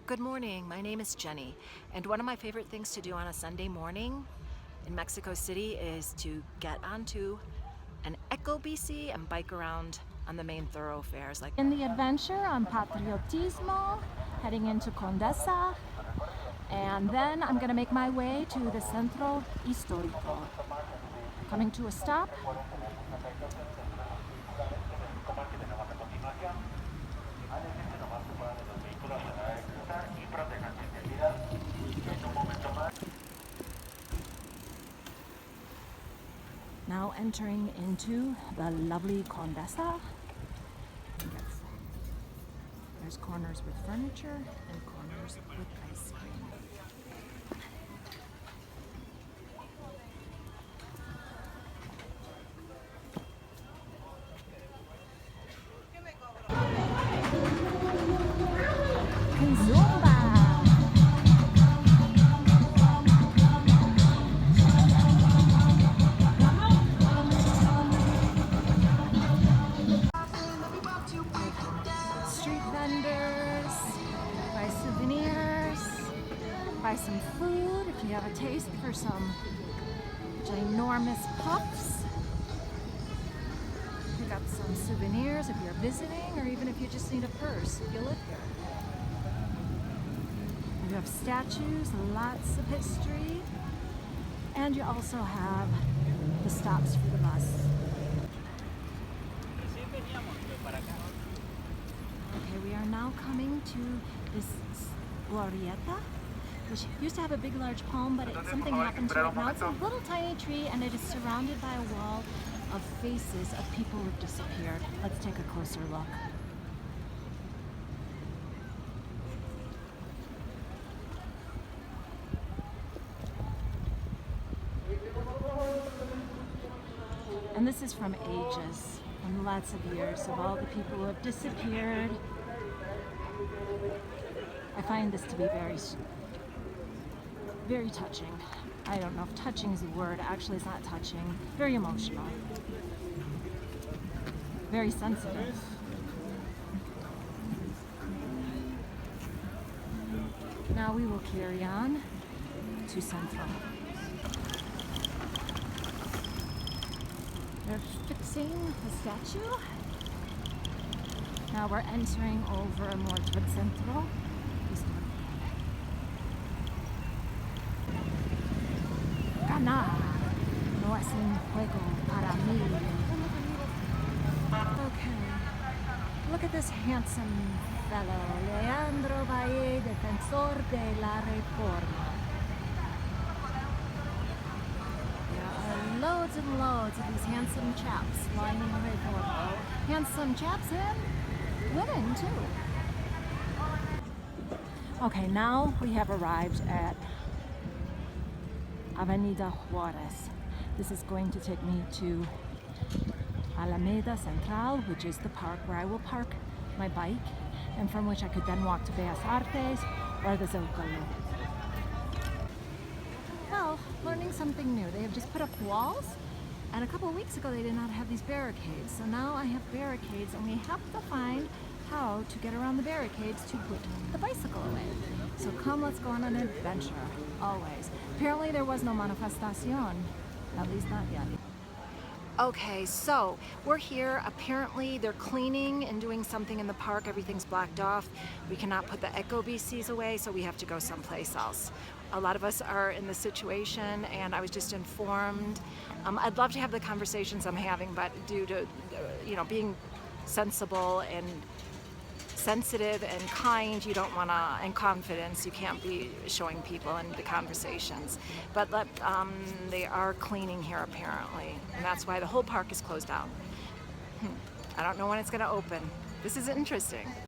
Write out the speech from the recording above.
Good morning, my name is Jenny, and one of my favorite things to do on a Sunday morning in Mexico City is to get onto an Ecobici and bike around on the main thoroughfares. Like in the adventure on Patriotismo, heading into Condesa, and then I'm going to make my way to the Centro Historico. Coming to a stop. Now entering into the lovely Condesa. There's corners with furniture and corners with ice cream. Zumba! Street vendors, buy souvenirs, buy some food if you have a taste for some ginormous puffs. Pick up some souvenirs if you're visiting, or even if you just need a purse if you live here. You have statues, lots of history, and you also have the stops for the bus. Okay, we are now coming to this glorieta, which used to have a big large palm, but something happened to it. Now it's a little tiny tree, and it is surrounded by a wall of faces of people who have disappeared. Let's take a closer look. And this is from ages, from lots of years, of all the people who have disappeared. I find this to be very touching. I don't know if touching is a word. Actually, it's not touching. Very emotional. Very sensitive. Now we will carry on to Central. They're fixing the statue. Now we're entering over more towards Centro. Ganar no es un juego para mí. Okay, look at this handsome fellow, Leandro Valle, defensor de la Reforma. Loads and loads of these handsome chaps lining the Reforma. Handsome chaps and women too. Okay, now we have arrived at Avenida Juarez. This is going to take me to Alameda Central, which is the park where I will park my bike, and from which I could then walk to Bellas Artes or the Zocalo. Well, learning something new. They have just put up walls, and a couple of weeks ago they did not have these barricades. So now I have barricades, and we have to find how to get around the barricades to put the bicycle away. So come, let's go on an adventure, always. Apparently there was no manifestación, at least not yet. Okay, so we're here. Apparently they're cleaning and doing something in the park. Everything's blocked off. We cannot put the Ecobicis away, so we have to go someplace else. A lot of us are in this situation, and I was just informed. I'd love to have the conversations I'm having, but due to being sensible and sensitive and kind, you don't want to, and confidence, you can't be showing people in the conversations. But they are cleaning here apparently, and that's why the whole park is closed down. I don't know when it's going to open. This is interesting.